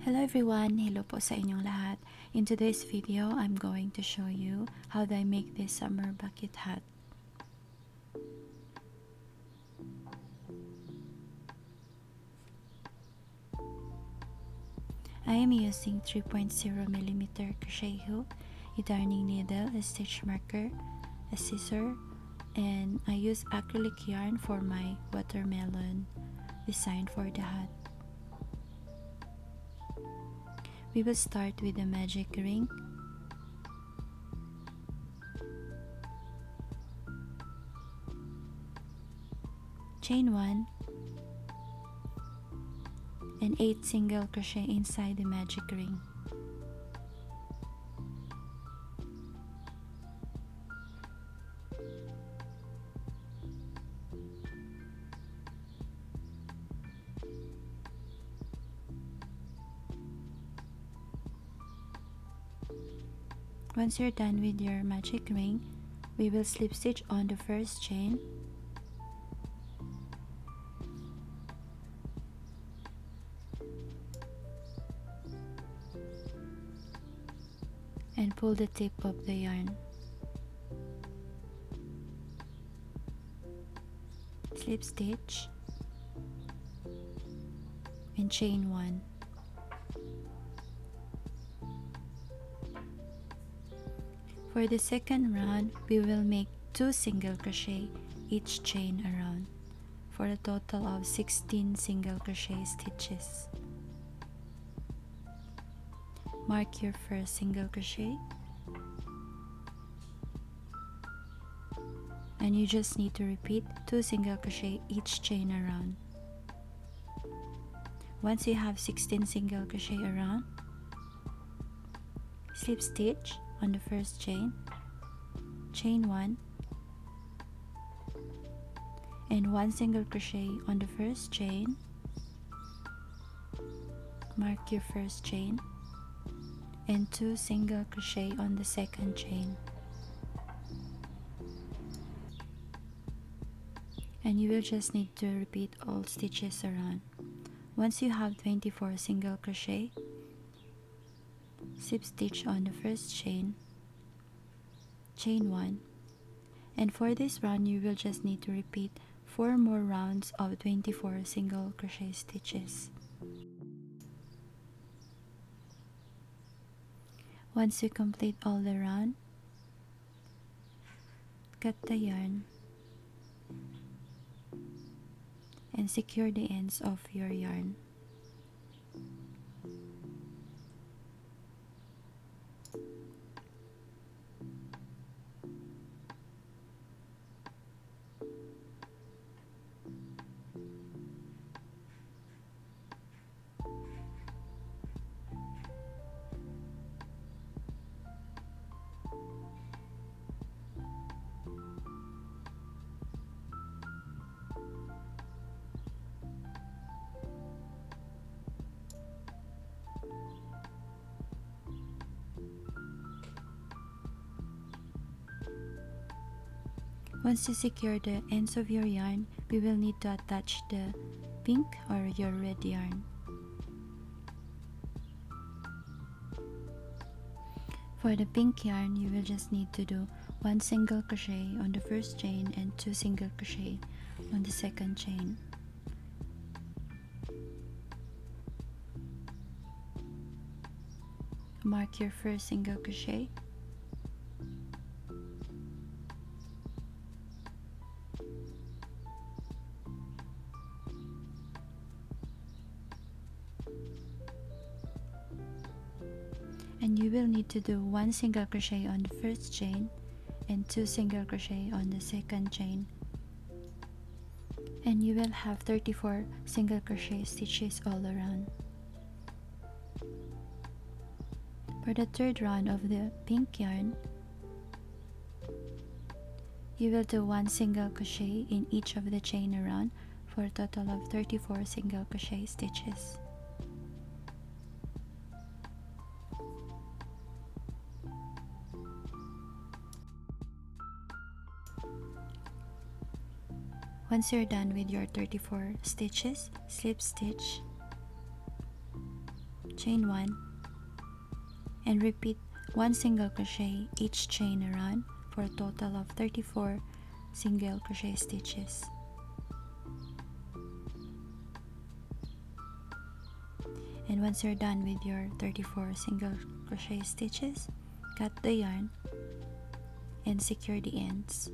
Hello everyone! Hello po sa inyong lahat. In today's video, I'm going to show you how do I make this summer bucket hat. I am using 3.0mm crochet hook, a darning needle, a stitch marker, a scissor, and I use acrylic yarn for my watermelon design for the hat. We will start with the magic ring. Chain 1 and 8 single crochet inside the magic ring. Once you're done with your magic ring, we will slip stitch on the first chain and pull the tip of the yarn. Slip stitch and chain 1. For the second round, we will make 2 single crochet each chain around for a total of 16 single crochet stitches. Mark your first single crochet and you just need to repeat 2 single crochet each chain around. Once you have 16 single crochet around, slip stitch on the first chain, chain 1 and 1 single crochet on the first chain. Mark your first chain and 2 single crochet on the second chain, and you will just need to repeat all stitches around. Once you have 24 single crochet, slip stitch on the first chain, chain 1, and for this round you will just need to repeat 4 more rounds of 24 single crochet stitches. Once you complete all the round, cut the yarn and secure the ends of your yarn. Once you secure the ends of your yarn, we will need to attach the pink or your red yarn. For the pink yarn, you will just need to do 1 single crochet on the first chain and 2 single crochet on the second chain. Mark your first single crochet and you will need to do 1 single crochet on the first chain and 2 single crochet on the second chain, and you will have 34 single crochet stitches all around. For the third round of the pink yarn, you will do 1 single crochet in each of the chain around for a total of 34 single crochet stitches. Once you're done with your 34 stitches, slip stitch chain 1, and repeat 1 single crochet each chain around for a total of 34 single crochet stitches. And once you're done with your 34 single crochet stitches, cut the yarn and secure the ends.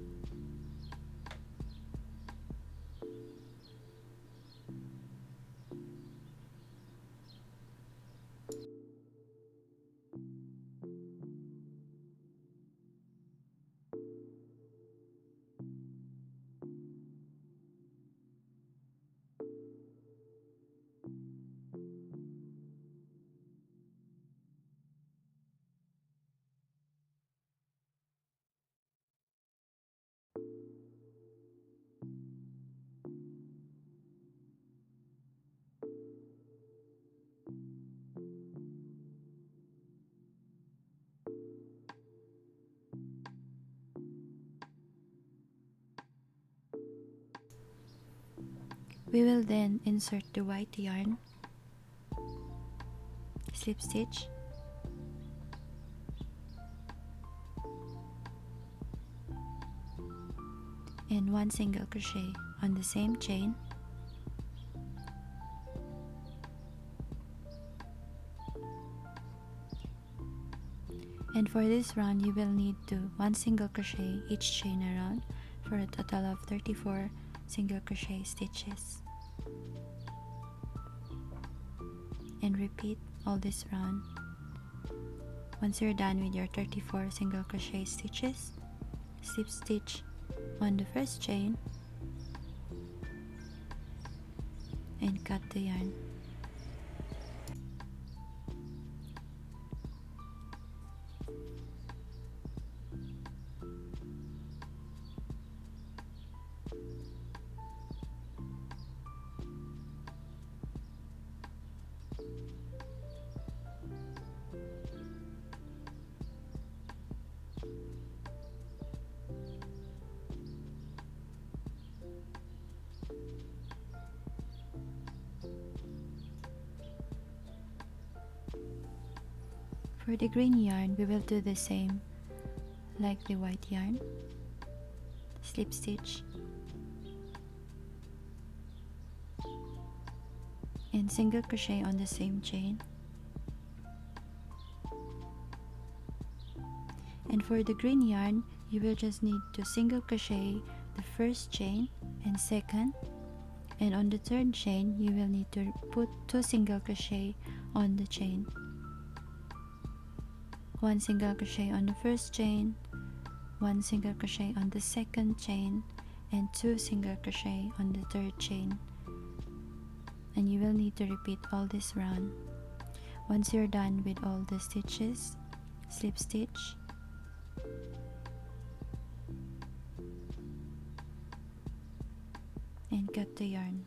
We will then insert the white yarn, slip stitch, and 1 single crochet on the same chain, and for this round you will need to 1 single crochet each chain around for a total of 34 single crochet stitches, and repeat all this round. Once you're done with your 34 single crochet stitches, slip stitch on the first chain and cut the yarn. For the green yarn, we will do the same like the white yarn. Slip stitch and single crochet on the same chain. And for the green yarn, you will just need to single crochet the first chain and second, and on the third chain you will need to put 2 single crochet on the chain. 1 single crochet on the first chain, 1 single crochet on the second chain, and 2 single crochet on the third chain. And you will need to repeat all this round. Once you're done with all the stitches, slip stitch and cut the yarn.